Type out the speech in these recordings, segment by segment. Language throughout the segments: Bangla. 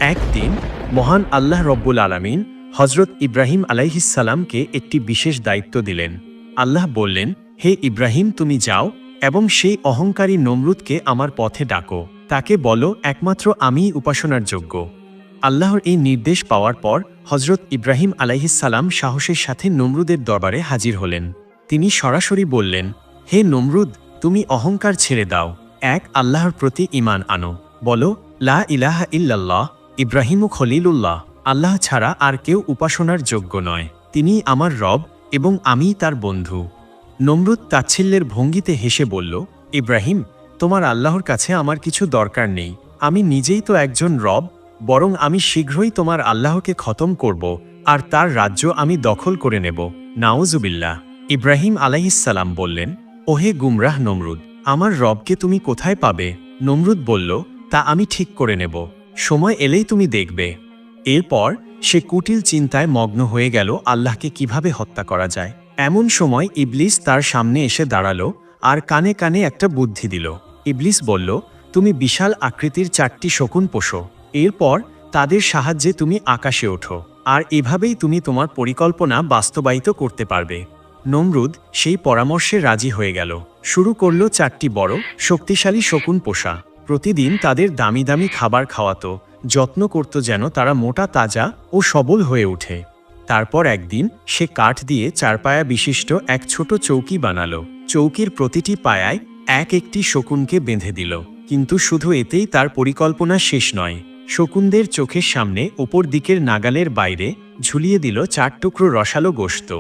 একদিন মহান আল্লাহ রব্বুল আলামিন হজরত ইব্রাহিম আলাইহিসসালামকে একটি বিশেষ দায়িত্ব দিলেন। আল্লাহ বললেন, হে ইব্রাহিম, তুমি যাও এবং সেই অহংকারী নমরুদকে আমার পথে ডাকো। তাকে বলো একমাত্র আমিই উপাসনার যোগ্য। আল্লাহর এই নির্দেশ পাওয়ার পর হজরত ইব্রাহিম আলাইহিসসালাম সাহসের সাথে নমরুদের দরবারে হাজির হলেন। তিনি সরাসরি বললেন, হে নমরুদ, তুমি অহংকার ছেড়ে দাও, এক আল্লাহর প্রতি ঈমান আনো। বলো, লা ইলাহা ইল্লাল্লাহ, ইব্রাহিমু খলিলুল্লাহ, আল্লাহ ছাড়া আর কেউ উপাসনার যোগ্য নয়। তিনি আমার রব এবং আমিই তার বন্ধু। নমরুদ তাচ্ছিল্যের ভঙ্গিতে হেসে বলল, ইব্রাহিম, তোমার আল্লাহর কাছে আমার কিছু দরকার নেই। আমি নিজেই তো একজন রব, বরং আমি শীঘ্রই তোমার আল্লাহকে খতম করব আর তার রাজ্য আমি দখল করে নেব। নাউজুবিল্লাহ। ইব্রাহিম আলাইহিসসালাম বললেন, ওহে গুমরাহ নমরুদ, আমার রবকে তুমি কোথায় পাবে? নমরুদ বলল, তা আমি ঠিক করে নেব, সময় এলেই তুমি দেখবে। এরপর সে কুটিল চিন্তায় মগ্ন হয়ে গেল আল্লাহকে কিভাবে হত্যা করা যায়। এমন সময় ইবলিস তার সামনে এসে দাঁড়ালো আর কানে কানে একটা বুদ্ধি দিল। ইবলিস বলল, তুমি বিশাল আকৃতির 4টি শকুন পোষো, এরপর তাদের সাহায্যে তুমি আকাশে ওঠো, আর এভাবেই তুমি তোমার পরিকল্পনা বাস্তবায়িত করতে পারবে। নমরুদ সেই পরামর্শে রাজি হয়ে গেল। শুরু করল 4টি বড় শক্তিশালী শকুন পোষা। প্রতিদিন তাদের দামি দামি খাবার খাওয়াতো, যত্ন করত যেন তারা মোটা, তাজা ও সবল হয়ে ওঠে। তারপর একদিন সে কাঠ দিয়ে 4 পায়া বিশিষ্ট এক ছোট চৌকি বানালো। চৌকির প্রতিটি পায়ায় একটি শকুনকে বেঁধে দিল। কিন্তু শুধু এতেই তার পরিকল্পনা শেষ নয়। শকুনদের চোখের সামনে ওপর দিকের নাগালের বাইরে ঝুলিয়ে দিল 4 টুকরো রসালো গোশত।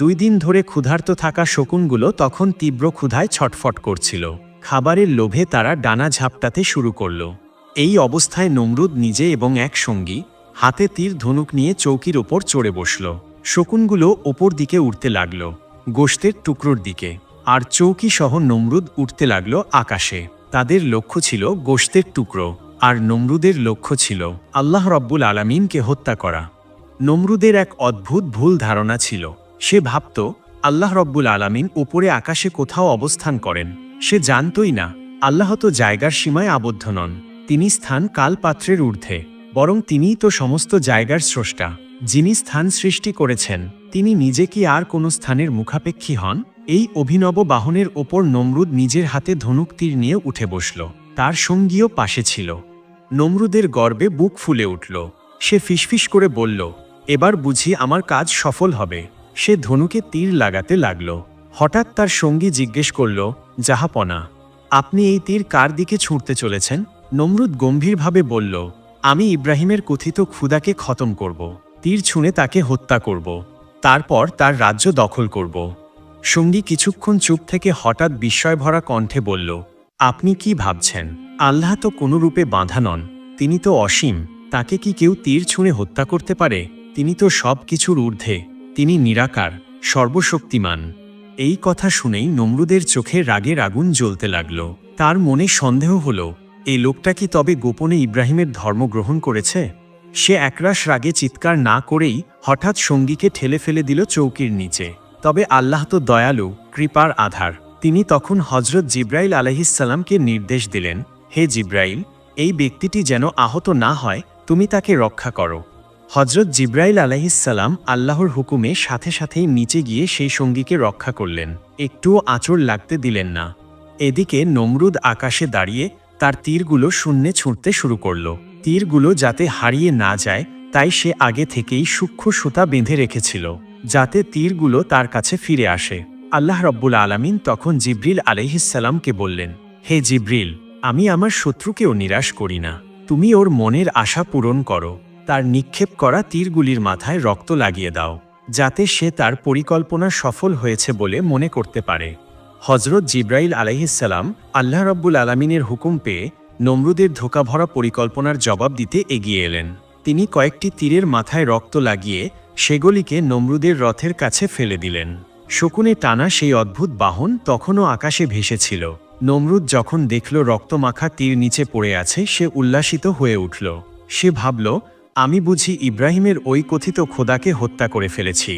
2 দিন ধরে ক্ষুধার্ত থাকা শকুনগুলো তখন তীব্র ক্ষুধায় ছটফট করছিল। খাবারের লোভে তারা ডানা ঝাপটাতে শুরু করল। এই অবস্থায় নমরুদ নিজে এবং এক সঙ্গী হাতে তীর ধনুক নিয়ে চৌকির ওপর চড়ে বসল। শকুনগুলো ওপর দিকে উঠতে লাগল, গোশতের টুকরোর দিকে, আর চৌকি সহ নমরুদ উঠতে লাগল আকাশে। তাদের লক্ষ্য ছিল গোশতের টুকরো, আর নমরুদের লক্ষ্য ছিল আল্লাহ রব্বুল আলামিনকে হত্যা করা। নমরুদের এক অদ্ভুত ভুল ধারণা ছিল। সে ভাবত আল্লাহ রব্বুল আলামিন উপরে আকাশে কোথাও অবস্থান করেন। সে জানতই না আল্লাহ তো জায়গার সীমায় আবদ্ধ নন। তিনি স্থান কালপাত্রের ঊর্ধ্বে, বরং তিনিই তো সমস্ত জায়গার স্রষ্টা। যিনি স্থান সৃষ্টি করেছেন তিনি নিজে কি আর কোনো স্থানের মুখাপেক্ষী হন? এই অভিনব বাহনের ওপর নমরুদ নিজের হাতে ধনুক তীর নিয়ে উঠে বসল। তার সঙ্গীও পাশে ছিল। নমরুদের গর্বে বুক ফুলে উঠল। সে ফিসফিস করে বলল, এবার বুঝি আমার কাজ সফল হবে। সে ধনুকে তীর লাগাতে লাগল। হঠাৎ তার সঙ্গী জিজ্ঞেস করল, জাহাপনা, আপনি এই তীর কার দিকে ছুঁড়তে চলেছেন? নমরুদ গম্ভীরভাবে বলল, আমি ইব্রাহিমের কথিত ক্ষুধাকে খতম করব। তীর ছুঁড়ে তাকে হত্যা করব, তারপর তার রাজ্য দখল করব। সঙ্গী কিছুক্ষণ চুপ থেকে হঠাৎ বিস্ময়ভরা কণ্ঠে বলল, আপনি কি ভাবছেন? আল্লাহ তো কোনো রূপে বাঁধা নন। তিনি তো অসীম। তাকে কি কেউ তীর ছুঁড়ে হত্যা করতে পারে? তিনি তো সব কিছুর ঊর্ধ্বে। তিনি নিরাকার, সর্বশক্তিমান। এই কথা শুনেই নমরুদের চোখে রাগের আগুন জ্বলতে লাগল। তার মনে সন্দেহ হল, এই লোকটা কি তবে গোপনে ইব্রাহিমের ধর্ম গ্রহণ করেছে? সে একরাশ রাগে চিৎকার না করেই হঠাৎ সঙ্গীকে ঠেলে ফেলে দিল চৌকির নিচে। তবে আল্লাহ তো দয়ালু, কৃপার আধার। তিনি তখন হজরত জিব্রাইল আলাইহিসসালামকে নির্দেশ দিলেন, হে জিব্রাইল, এই ব্যক্তিটি যেন আহত না হয়, তুমি তাকে রক্ষা করো। হজরত জিব্রাইল আলাইহিসসালাম আল্লাহর হুকুমে সাথে সাথেই নিচে গিয়ে সেই সঙ্গীকে রক্ষা করলেন, একটুও আঁচড় লাগতে দিলেন না। এদিকে নমরুদ আকাশে দাঁড়িয়ে তার তীরগুলো শূন্যে ছুঁড়তে শুরু করল। তীরগুলো যাতে হারিয়ে না যায় তাই সে আগে থেকেই সূক্ষ্ম সুতা বেঁধে রেখেছিল, যাতে তীরগুলো তার কাছে ফিরে আসে। আল্লাহ রব্বুল আলামিন তখন জিব্রিল আলাইহিসসালামকে বললেন, হে জিব্রিল, আমি আমার শত্রুকেও নিরাশ করি না। তুমি ওর মনের আশা পূরণ করো। তার নিক্ষেপ করা তীরগুলির মাথায় রক্ত লাগিয়ে দাও, যাতে সে তার পরিকল্পনা সফল হয়েছে বলে মনে করতে পারে। হজরত জিব্রাইল আলাইহিসসালাম আল্লাহ রব্বুল আলামিনের হুকুম পেয়ে নমরুদের ধোঁকাভরা পরিকল্পনার জবাব দিতে এগিয়ে এলেন। তিনি কয়েকটি তীরের মাথায় রক্ত লাগিয়ে সেগুলিকে নমরুদের রথের কাছে ফেলে দিলেন। শকুনে টানা সেই অদ্ভুত বাহন তখনও আকাশে ভেসেছিল। নমরুদ যখন দেখল রক্তমাখা তীর নিচে পড়ে আছে, সে উল্লাসিত হয়ে উঠল। সে ভাবল, আমি বুঝি ইব্রাহিমের ওই কথিত খোদাকে হত্যা করে ফেলেছি।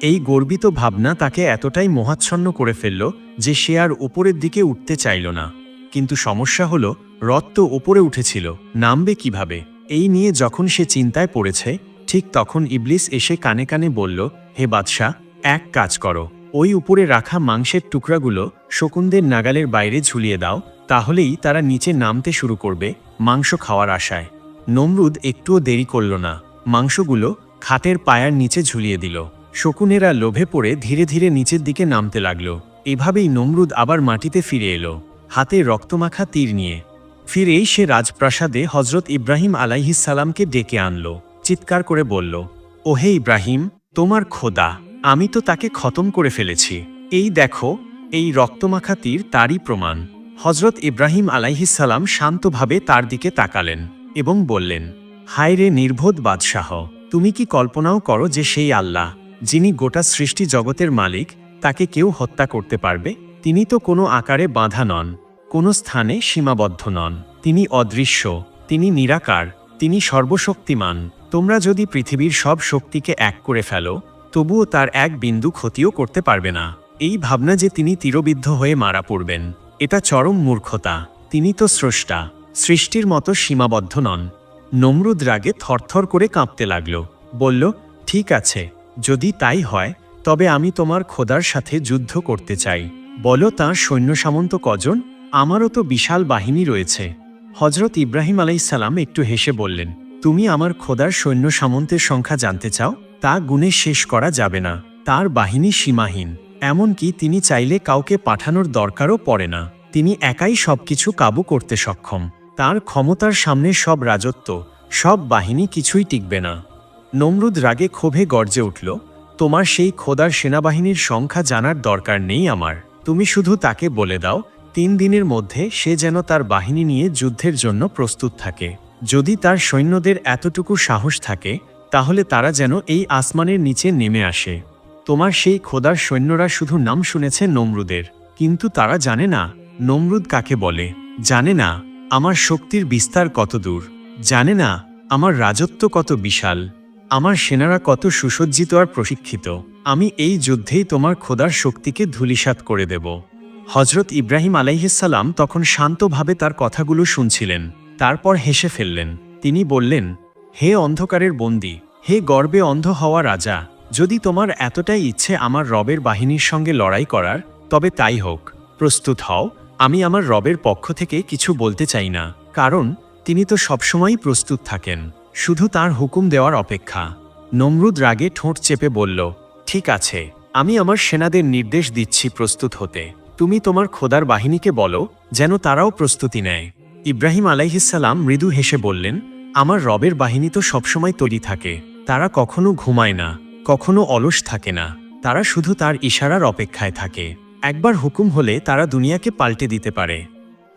এই গর্বিত ভাবনা তাকে এতটাই মোহাচ্ছন্ন করে ফেলল যে সে আর উপরের দিকে উঠতে চাইল না। কিন্তু সমস্যা হলো, রথ তো ওপরে উঠেছিল, নামবে কিভাবে? এই নিয়ে যখন সে চিন্তায় পড়েছে, ঠিক তখন ইবলিস এসে কানে কানে বলল, হে বাদশাহ, এক কাজ করো, ওই উপরে রাখা মাংসের টুকরাগুলো শকুনদের নাগালের বাইরে ঝুলিয়ে দাও, তাহলেই তারা নিচে নামতে শুরু করবে মাংস খাওয়ার আশায়। নমরুদ একটুও দেরি করল না, মাংসগুলো খাটের পায়ার নিচে ঝুলিয়ে দিল। শকুনেরা লোভে পড়ে ধীরে ধীরে নিচের দিকে নামতে লাগল। এভাবেই নমরুদ আবার মাটিতে ফিরে এলো, হাতে রক্তমাখা তীর নিয়ে। ফিরেই সে রাজপ্রাসাদে হজরত ইব্রাহিম আলাইহিসসালামকে ডেকে আনল। চিৎকার করে বলল, ওহে ইব্রাহিম, তোমার খোদা, আমি তো তাকে খতম করে ফেলেছি। এই দেখো, এই রক্তমাখা তীর তারই প্রমাণ। হজরত ইব্রাহিম আলাইহিসসালাম শান্তভাবে তার দিকে তাকালেন এবং বললেন, হায় রে নির্বোধ বাদশাহ, তুমি কি কল্পনাও করো যে সেই আল্লাহ, যিনি গোটা সৃষ্টি জগতের মালিক, তাকে কেউ হত্যা করতে পারবে? তিনি তো কোনো আকারে বাঁধা নন, কোনো স্থানে সীমাবদ্ধ নন। তিনি অদৃশ্য, তিনি নিরাকার, তিনি সর্বশক্তিমান। তোমরা যদি পৃথিবীর সব শক্তিকে এক করে ফেলো, তবুও তার এক বিন্দু ক্ষতিও করতে পারবে না। এই ভাবনা যে তিনি তীরবিদ্ধ হয়ে মারা পড়বেন, এটা চরম মূর্খতা। তিনি তো স্রষ্টা, সৃষ্টির মতো সীমাবদ্ধ নন। নমরুদ রাগে থরথর করে কাঁপতে লাগল। বলল, ঠিক আছে, যদি তাই হয় তবে আমি তোমার খোদার সাথে যুদ্ধ করতে চাই। বলো, তাঁর সৈন্য সামন্ত কজন? আমারও তো বিশাল বাহিনী রয়েছে। হজরত ইব্রাহিম আলাইহিসসালাম একটু হেসে বললেন, তুমি আমার খোদার সৈন্য সামন্তের সংখ্যা জানতে চাও? তা গুণে শেষ করা যাবে না। তার বাহিনী সীমাহীন, এমনকি তিনি চাইলে কাউকে পাঠানোর দরকারও পড়ে না। তিনি একাই সবকিছু কাবু করতে সক্ষম। তার ক্ষমতার সামনে সব রাজত্ব, সব বাহিনী কিছুই টিকবে না। নমরুদ রাগে ক্ষোভে গর্জে উঠল, তোমার সেই খোদার সেনাবাহিনীর সংখ্যা জানার দরকার নেই আমার। তুমি শুধু তাকে বলে দাও 3 দিনের মধ্যে সে যেন তার বাহিনী নিয়ে যুদ্ধের জন্য প্রস্তুত থাকে। যদি তার সৈন্যদের এতটুকু সাহস থাকে, তাহলে তারা যেন এই আসমানের নিচে নেমে আসে। তোমার সেই খোদার সৈন্যরা শুধু নাম শুনেছে নমরুদের, কিন্তু তারা জানে না নমরুদ কাকে বলে, জানে না আমার শক্তির বিস্তার কত দূর, জানে না আমার রাজত্ব কত বিশাল, আমার সেনারা কত সুসজ্জিত আর প্রশিক্ষিত। আমি এই যুদ্ধেই তোমার খোদার শক্তিকে ধূলিসাৎ করে দেব। হজরত ইব্রাহিম আলাইহিসসালাম তখন শান্তভাবে তার কথাগুলো শুনছিলেন। তারপর হেসে ফেললেন। তিনি বললেন, হে অন্ধকারের বন্দী, হে গর্বে অন্ধ হওয়া রাজা, যদি তোমার এতটাই ইচ্ছে আমার রবের বাহিনীর সঙ্গে লড়াই করার, তবে তাই হোক, প্রস্তুত হও। আমি আমার রবের পক্ষ থেকে কিছু বলতে চাই না, কারণ তিনি তো সবসময়ই প্রস্তুত থাকেন, শুধু তার হুকুম দেওয়ার অপেক্ষা। নমরুদ রাগে ঠোঁট চেপে বলল, ঠিক আছে, আমি আমার সেনাদের নির্দেশ দিচ্ছি প্রস্তুত হতে। তুমি তোমার খোদার বাহিনীকে বলো যেন তারাও প্রস্তুতি নেয়। ইব্রাহিম আলাইহিসসালাম মৃদু হেসে বললেন, আমার রবের বাহিনী তো সবসময় তৈরি থাকে। তারা কখনো ঘুমায় না, কখনো অলস থাকে না। তারা শুধু তার ইশারার অপেক্ষায় থাকে। একবার হুকুম হলে তারা দুনিয়াকে পাল্টে দিতে পারে।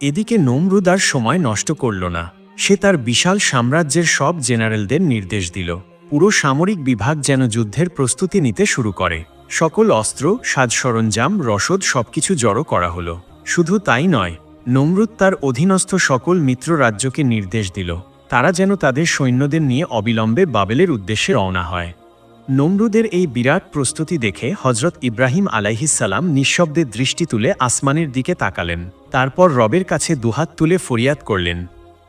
এদিকে নমরুদ আর সময় নষ্ট করল না। সে তার বিশাল সাম্রাজ্যের সব জেনারেলদের নির্দেশ দিল, পুরো সামরিক বিভাগ যেন যুদ্ধের প্রস্তুতি নিতে শুরু করে। সকল অস্ত্র, সাজ সরঞ্জাম, রসদ সবকিছু জড়ো করা হলো। শুধু তাই নয়, নমরুদ তার অধীনস্থ সকল মিত্র রাজ্যকে নির্দেশ দিল, তারা যেন তাদের সৈন্যদের নিয়ে অবিলম্বে বাবেলের উদ্দেশ্যে রওনা হয়। নমরুদের এই বিরাট প্রস্তুতি দেখে হজরত ইব্রাহিম আলাইহিসসালাম নিঃশব্দে দৃষ্টি তুলে আসমানের দিকে তাকালেন। তারপর রবের কাছে দুহাত তুলে ফরিয়াদ করলেন,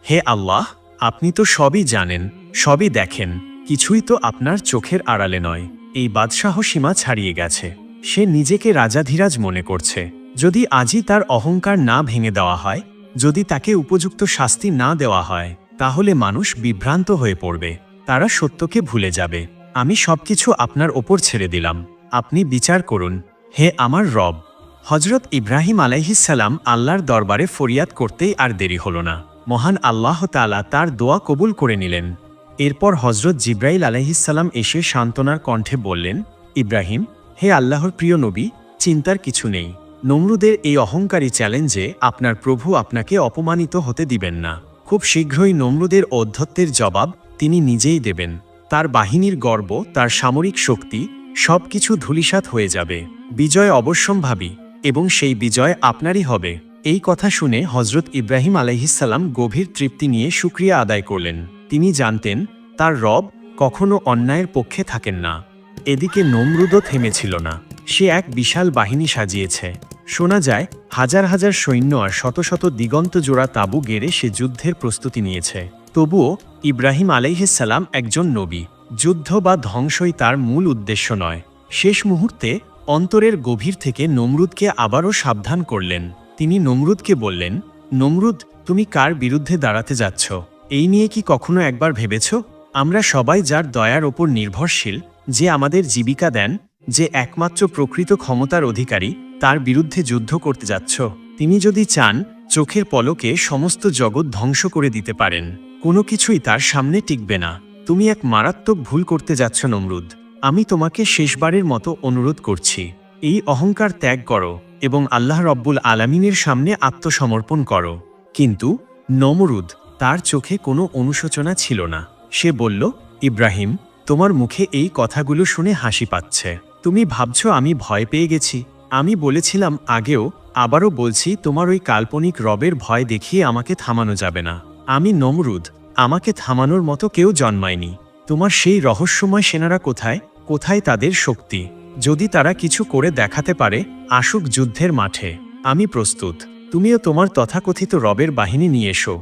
হে আল্লাহ, আপনি তো সবই জানেন, সবই দেখেন, কিছুই তো আপনার চোখের আড়ালে নয়। এই বাদশাহ সীমা ছাড়িয়ে গেছে। সে নিজেকে রাজাধিরাজ মনে করছে। যদি আজই তার অহংকার না ভেঙে দেওয়া হয়, যদি তাকে উপযুক্ত শাস্তি না দেওয়া হয়, তাহলে মানুষ বিভ্রান্ত হয়ে পড়বে, তারা সত্যকে ভুলে যাবে। আমি সবকিছু আপনার ওপর ছেড়ে দিলাম, আপনি বিচার করুন, হে আমার রব। হজরত ইব্রাহিম আলাইহিসসালাম আল্লাহর দরবারে ফরিয়াদ করতেই আর দেরি হলো না। মহান আল্লাহ তাআলা তার দোয়া কবুল করে নিলেন। এরপর হজরত জিব্রাইল আলাইহিসসালাম এসে সান্ত্বনার কণ্ঠে বললেন, ইব্রাহিম, হে আল্লাহর প্রিয় নবী, চিন্তার কিছু নেই। নমরুদের এই অহংকারী চ্যালেঞ্জে আপনার প্রভু আপনাকে অপমানিত হতে দিবেন না। খুব শীঘ্রই নমরুদের ঔদ্ধত্যের জবাব তিনি নিজেই দেবেন। তার বাহিনীর গর্ব, তার সামরিক শক্তি সবকিছু ধূলিসাৎ হয়ে যাবে। বিজয় অবশ্যম্ভাবী, এবং সেই বিজয় আপনারই হবে। এই কথা শুনে হজরত ইব্রাহিম আলাইহিসসালাম গভীর তৃপ্তি নিয়ে শুকরিয়া আদায় করলেন। তিনি জানতেন তার রব কখনো অন্যায়ের পক্ষে থাকেন না। এদিকে নমরুদও থেমেছিল না। সে এক বিশাল বাহিনী সাজিয়েছে। শোনা যায় হাজার হাজার সৈন্য আর শত শত দিগন্ত জোড়া তাঁবু গেড়ে সে যুদ্ধের প্রস্তুতি নিয়েছে। তবুও ইব্রাহিম আলাইহিসসালাম একজন নবী। যুদ্ধ বা ধ্বংসই তার মূল উদ্দেশ্য নয়। শেষ মুহূর্তে অন্তরের গভীর থেকে নমরুদকে আবারও সাবধান করলেন। তিনি নমরুদকে বললেন, নমরুদ, তুমি কার বিরুদ্ধে দাঁড়াতে যাচ্ছ? এই নিয়ে কি কখনো একবার ভেবেছ? আমরা সবাই যার দয়ার ওপর নির্ভরশীল, যে আমাদের জীবিকা দেন, যে একমাত্র প্রকৃত ক্ষমতার অধিকারী, তার বিরুদ্ধে যুদ্ধ করতে যাচ্ছ। তিনি যদি চান, চোখের পলকে সমস্ত জগৎ ধ্বংস করে দিতে পারেন। কোনো কিছুই তার সামনে টিকবে না। তুমি এক মারাত্মক ভুল করতে যাচ্ছ নমরুদ। আমি তোমাকে শেষবারের মতো অনুরোধ করছি, এই অহংকার ত্যাগ করো এবং আল্লাহ রব্বুল আলামিনের সামনে আত্মসমর্পণ করো। কিন্তু নমরুদ, তার চোখে কোনো অনুশোচনা ছিল না। সে বলল, ইব্রাহিম, তোমার মুখে এই কথাগুলো শুনে হাসি পাচ্ছে। তুমি ভাবছ আমি ভয় পেয়ে গেছি? আমি বলেছিলাম আগেও, আবারও বলছি, তোমার ওই কাল্পনিক রবের ভয় দেখিয়ে আমাকে থামানো যাবে না। আমি নমরুদ, আমাকে থামানোর মতো কেউ জন্মায়নি। তোমার সেই রহস্যময় সেনারা কোথায়? কোথায় তাদের শক্তি? যদি তারা কিছু করে দেখাতে পারে, আসুক যুদ্ধের মাঠে। আমি প্রস্তুত। তুমিও তোমার তথাকথিত রবের বাহিনী নিয়ে এসো।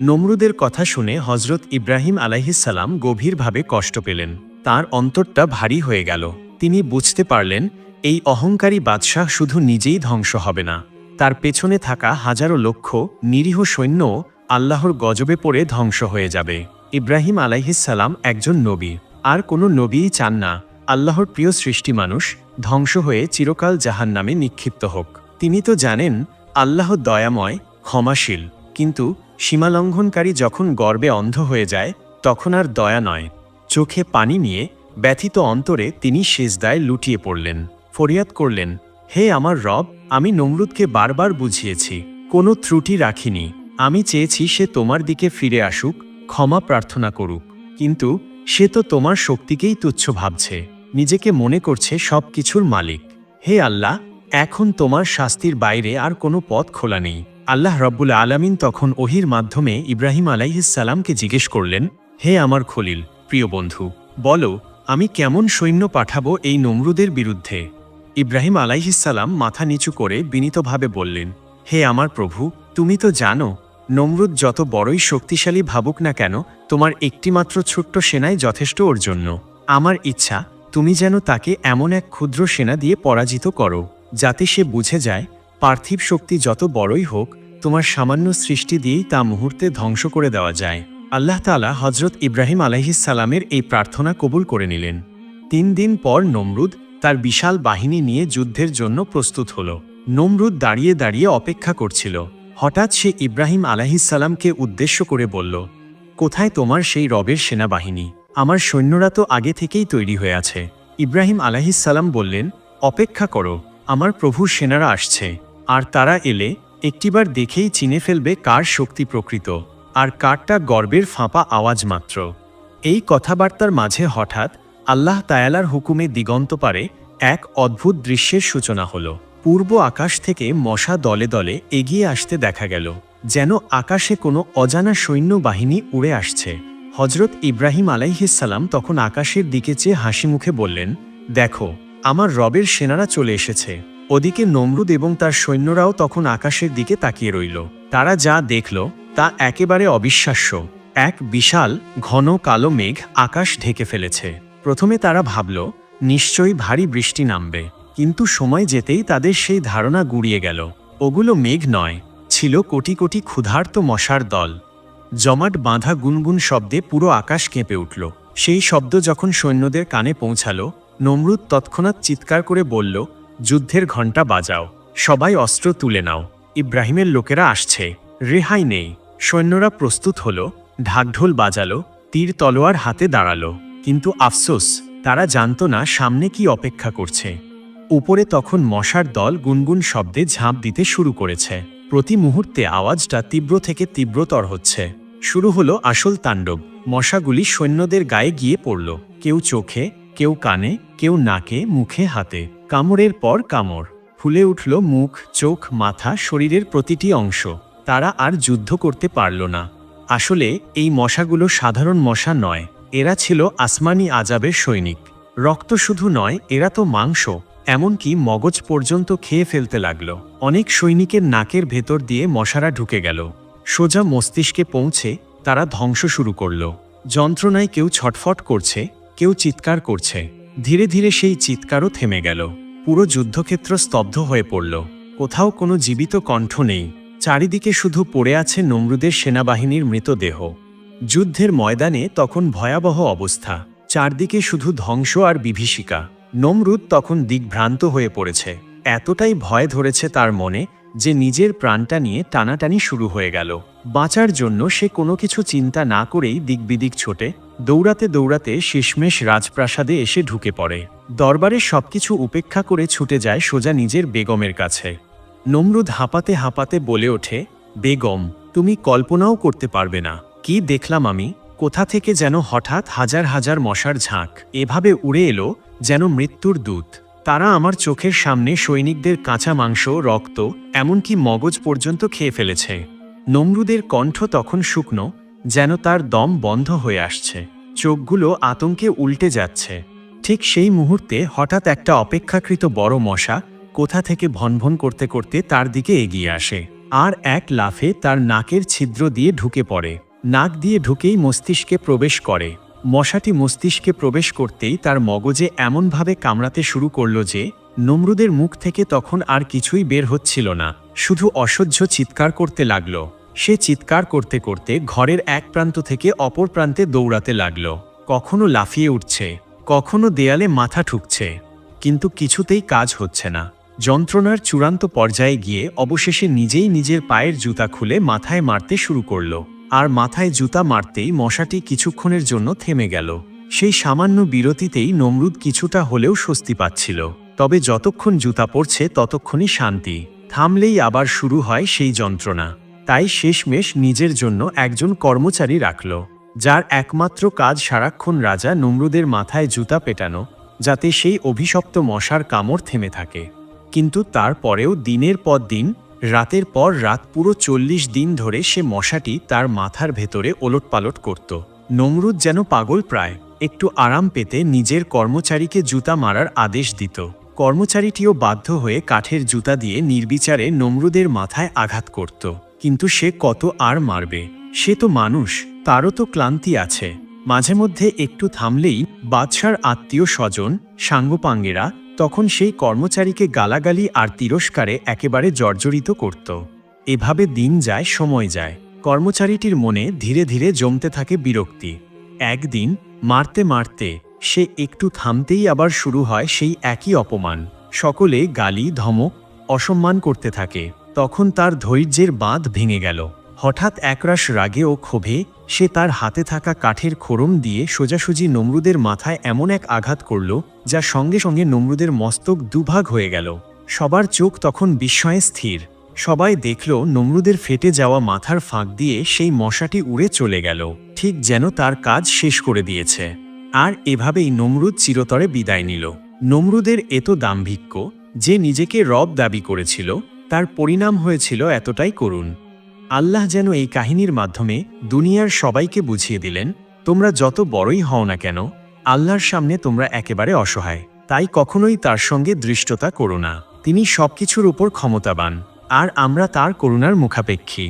নমরুদের কথা শুনে হজরত ইব্রাহিম আলাইহিসসালাম গভীরভাবে কষ্ট পেলেন। তার অন্তরটা ভারী হয়ে গেল। তিনি বুঝতে পারলেন, এই অহংকারী বাদশাহ শুধু নিজেই ধ্বংস হবে না, তার পেছনে থাকা হাজারো লক্ষ নিরীহ সৈন্যও আল্লাহর গজবে পড়ে ধ্বংস হয়ে যাবে। ইব্রাহিম আলাইহিসসালাম একজন নবী, আর কোনো নবীই চান না আল্লাহর প্রিয় সৃষ্টি মানুষ ধ্বংস হয়ে চিরকাল জাহান্নামে নিক্ষিপ্ত হোক। তিনি তো জানেন আল্লাহ দয়াময়, ক্ষমাশীল, কিন্তু সীমালঙ্ঘনকারী যখন গর্বে অন্ধ হয়ে যায়, তখন আর দয়া নয়। চোখে পানি নিয়ে ব্যথিত অন্তরে তিনি সেজদায় লুটিয়ে পড়লেন, ফরিয়াদ করলেন, হে আমার রব, আমি নমরুদকে বারবার বুঝিয়েছি, কোনো ত্রুটি রাখিনি। আমি চেয়েছি সে তোমার দিকে ফিরে আসুক, ক্ষমা প্রার্থনা করুক, কিন্তু সে তো তোমার শক্তিকেই তুচ্ছ ভাবছে, নিজেকে মনে করছে সব কিছুর মালিক। হে আল্লাহ, এখন তোমার শাস্তির বাইরে আর কোনো পথ খোলা নেই। আল্লাহ রব্বুল আলামিন তখন ওহির মাধ্যমে ইব্রাহিম আলাইহিসসালামকে জিজ্ঞেস করলেন, হে আমার খলিল, প্রিয় বন্ধু, বলো, আমি কেমন সৈন্য পাঠাবো এই নমরুদের বিরুদ্ধে? ইব্রাহিম আলাইহিসসালাম মাথা নিচু করে বিনীতভাবে বললেন, হে আমার প্রভু, তুমি তো জানো, নমরুদ যত বড়ই শক্তিশালী ভাবুক না কেন, তোমার একটিমাত্র ছোট্ট সেনাই যথেষ্ট ওর জন্য। আমার ইচ্ছা, তুমি যেন তাকে এমন এক ক্ষুদ্র সেনা দিয়ে পরাজিত করো, যাতে সে বুঝে যায়, পার্থিব শক্তি যত বড়ই হোক, তোমার সামান্য সৃষ্টি দিয়েই তা মুহূর্তে ধ্বংস করে দেওয়া যায়। আল্লাহ তাআলা হজরত ইব্রাহিম আলাইহিসসালামের এই প্রার্থনা কবুল করে নিলেন। 3 দিন পর নমরুদ তার বিশাল বাহিনী নিয়ে যুদ্ধের জন্য প্রস্তুত হল। নমরুদ দাঁড়িয়ে দাঁড়িয়ে অপেক্ষা করছিল। হঠাৎ সে ইব্রাহিম আলাইহিসসালামকে উদ্দেশ্য করে বলল, কোথায় তোমার সেই রবের সেনাবাহিনী? আমার সৈন্যরা তো আগে থেকেই তৈরি হয়ে আছে। ইব্রাহিম আলাইহিসসালাম বললেন, অপেক্ষা করো, আমার প্রভুর সেনারা আসছে, আর তারা এলে একটিবার দেখেই চিনে ফেলবে কার শক্তি প্রকৃত, আর কারটা গর্বের ফাঁপা আওয়াজ মাত্র। এই কথাবার্তার মাঝে হঠাৎ আল্লাহ তায়ালার হুকুমে দিগন্তপারে এক অদ্ভুত দৃশ্যের সূচনা হল। পূর্ব আকাশ থেকে মশা দলে দলে এগিয়ে আসতে দেখা গেল, যেন আকাশে কোনো অজানা সৈন্যবাহিনী উড়ে আসছে। হজরত ইব্রাহিম আলাইহিসসালাম তখন আকাশের দিকে চেয়ে হাসি মুখে বললেন, দেখো, আমার রবের সেনারা চলে এসেছে। ওদিকে নমরুদ এবং তার সৈন্যরাও তখন আকাশের দিকে তাকিয়ে রইল। তারা যা দেখল তা একেবারে অবিশ্বাস্য। এক বিশাল ঘন কালো মেঘ আকাশ ঢেকে ফেলেছে। প্রথমে তারা ভাবল নিশ্চয়ই ভারী বৃষ্টি নামবে, কিন্তু সময় যেতেই তাদের সেই ধারণা গুড়িয়ে গেল। ওগুলো মেঘ নয়, ছিল কোটি কোটি ক্ষুধার্ত মশার দল। জমাট বাঁধা গুনগুন শব্দে পুরো আকাশ কেঁপে উঠল। সেই শব্দ যখন সৈন্যদের কানে পৌঁছালো, নমরুদ তৎক্ষণাৎ চিৎকার করে বলল, যুদ্ধের ঘণ্টা বাজাও, সবাই অস্ত্র তুলে নাও, ইব্রাহিমের লোকেরা আসছে, রেহাই নেই। সৈন্যরা প্রস্তুত হল, ঢাকঢোল বাজালো, তীর তলোয়ার হাতে দাঁড়ালো। কিন্তু আফসোস, তারা জানত না সামনে কি অপেক্ষা করছে। উপরে তখন মশার দল গুনগুন শব্দে ঝাঁপ দিতে শুরু করেছে। প্রতি মুহূর্তে আওয়াজটা তীব্র থেকে তীব্রতর হচ্ছে। শুরু হলো আসল তাণ্ডব। মশাগুলি সৈন্যদের গায়ে গিয়ে পড়ল, কেউ চোখে, কেউ কানে, কেউ নাকে, মুখে, হাতে। কামড়ের পর কামড়, ফুলে উঠল মুখ, চোখ, মাথা, শরীরের প্রতিটি অংশ। তারা আর যুদ্ধ করতে পারল না। আসলে এই মশাগুলো সাধারণ মশা নয়, এরা ছিল আসমানি আজাবের সৈনিক। রক্ত শুধু নয়, এরা তো মাংস, এমনকি মগজ পর্যন্ত খেয়ে ফেলতে লাগল। অনেক সৈনিকের নাকের ভেতর দিয়ে মশারা ঢুকে গেল, সোজা মস্তিষ্কে পৌঁছে তারা ধ্বংস শুরু করল। যন্ত্রণায় কেউ ছটফট করছে, কেউ চিৎকার করছে। ধীরে ধীরে সেই চিৎকারও থেমে গেল। পুরো যুদ্ধক্ষেত্র স্তব্ধ হয়ে পড়ল। কোথাও কোনো জীবিত কণ্ঠ নেই। চারিদিকে শুধু পড়ে আছে নমরুদের সেনাবাহিনীর মৃতদেহ। যুদ্ধের ময়দানে তখন ভয়াবহ অবস্থা। চারদিকে শুধু ধ্বংস আর বিভীষিকা। নমরুদ তখন দিগ্ভ্রান্ত হয়ে পড়েছে। এতটাই ভয় ধরেছে তার মনে যে নিজের প্রাণটা নিয়ে টানাটানি শুরু হয়ে গেল। বাঁচার জন্য সে কোনো কিছু চিন্তা না করেই দিকবিদিক ছোটে। দৌড়াতে দৌড়াতে শেষমেশ রাজপ্রাসাদে এসে ঢুকে পড়ে। দরবারের সবকিছু উপেক্ষা করে ছুটে যায় সোজা নিজের বেগমের কাছে। নমরুদ হাঁপাতে হাঁপাতে বলে ওঠে, বেগম, তুমি কল্পনাও করতে পারবে না কি দেখলাম আমি। কোথা থেকে যেন হঠাৎ হাজার হাজার মশার ঝাঁক এভাবে উড়ে এলো, যেন মৃত্যুর দূত। তারা আমার চোখের সামনে সৈনিকদের কাঁচা মাংস, রক্ত, এমনকি মগজ পর্যন্ত খেয়ে ফেলেছে। নমরুদের কণ্ঠ তখন শুকনো, যেন তার দম বন্ধ হয়ে আসছে। চোখগুলো আতঙ্কে উল্টে যাচ্ছে। ঠিক সেই মুহূর্তে হঠাৎ একটা অপেক্ষাকৃত বড় মশা কোথা থেকে ভনভন করতে করতে তার দিকে এগিয়ে আসে, আর এক লাফে তার নাকের ছিদ্র দিয়ে ঢুকে পড়ে। নাক দিয়ে ঢুকেই মস্তিষ্কে প্রবেশ করে। মশাটি মস্তিষ্কে প্রবেশ করতেই তার মগজে এমনভাবে কামড়াতে শুরু করল যে নমরুদের মুখ থেকে তখন আর কিছুই বের হচ্ছিল না, শুধু অসহ্য চিৎকার করতে লাগল। সে চিৎকার করতে করতে ঘরের এক প্রান্ত থেকে অপর প্রান্তে দৌড়াতে লাগল। কখনো লাফিয়ে উঠছে, কখনো দেয়ালে মাথা ঠুকছে, কিন্তু কিছুতেই কাজ হচ্ছে না। যন্ত্রণার চূড়ান্ত পর্যায়ে গিয়ে অবশেষে নিজেই নিজের পায়ের জুতা খুলে মাথায় মারতে শুরু করল। আর মাথায় জুতা মারতেই মশাটি কিছুক্ষণের জন্য থেমে গেল। সেই সামান্য বিরতিতেই নমরুদ কিছুটা হলেও স্বস্তি পাচ্ছিল। তবে যতক্ষণ জুতা পড়ছে ততক্ষণই শান্তি, থামলেই আবার শুরু হয় সেই যন্ত্রণা। তাই শেষমেশ নিজের জন্য একজন কর্মচারী রাখল, যার একমাত্র কাজ সারাক্ষণ রাজা নমরুদের মাথায় জুতা পেটানো, যাতে সেই অভিশপ্ত মশার কামড় থেমে থাকে। কিন্তু তারপরেও দিনের পর দিন, রাতের পর রাত, পুরো 40 দিন ধরে সে মশাটি তার মাথার ভেতরে ওলটপালট করত। নমরুদ যেন পাগল প্রায়। একটু আরাম পেতে নিজের কর্মচারীকে জুতা মারার আদেশ দিত। কর্মচারীটিও বাধ্য হয়ে কাঠের জুতা দিয়ে নির্বিচারে নমরুদের মাথায় আঘাত করত। কিন্তু সে কত আর মারবে? সে তো মানুষ, তারও তো ক্লান্তি আছে। মাঝে মধ্যে একটু থামলেই বাদশার আত্মীয় স্বজন, সাঙ্গপাঙ্গেরা তখন সেই কর্মচারীকে গালাগালি আর তিরস্কারে একেবারে জর্জরিত করত। এভাবে দিন যায়, সময় যায়। কর্মচারীটির মনে ধীরে ধীরে জমতে থাকে বিরক্তি। একদিন মারতে মারতে সে একটু থামতেই আবার শুরু হয় সেই একই অপমান। সকলে গালি, ধমক, অসম্মান করতে থাকে। তখন তার ধৈর্যের বাঁধ ভেঙে গেল। হঠাৎ একরাশ রাগে ও ক্ষোভে সে তার হাতে থাকা কাঠের খোরম দিয়ে সোজাসুজি নমরুদের মাথায় এমন এক আঘাত করল, যা সঙ্গে সঙ্গে নমরুদের মস্তক দুভাগ হয়ে গেল। সবার চোখ তখন বিস্ময়ে স্থির। সবাই দেখল নমরুদের ফেটে যাওয়া মাথার ফাঁক দিয়ে সেই মশাটি উড়ে চলে গেল, ঠিক যেন তার কাজ শেষ করে দিয়েছে। আর এভাবেই নমরুদ চিরতরে বিদায় নিল। নমরুদের এত দাম্ভিক্য, যে নিজেকে রব দাবি করেছিল, তার পরিণাম হয়েছিল এতটাই করুণ। আল্লাহ যেন এই কাহিনীর মাধ্যমে দুনিয়ার সবাইকে বুঝিয়ে দিলেন, তোমরা যত বড়ই হও না কেন, আল্লাহর সামনে তোমরা একেবারে অসহায়। তাই কখনোই তার সঙ্গে দৃষ্টতা করো না। তিনি সবকিছুর উপর ক্ষমতাবান, আর আমরা তার করুণার মুখাপেক্ষী।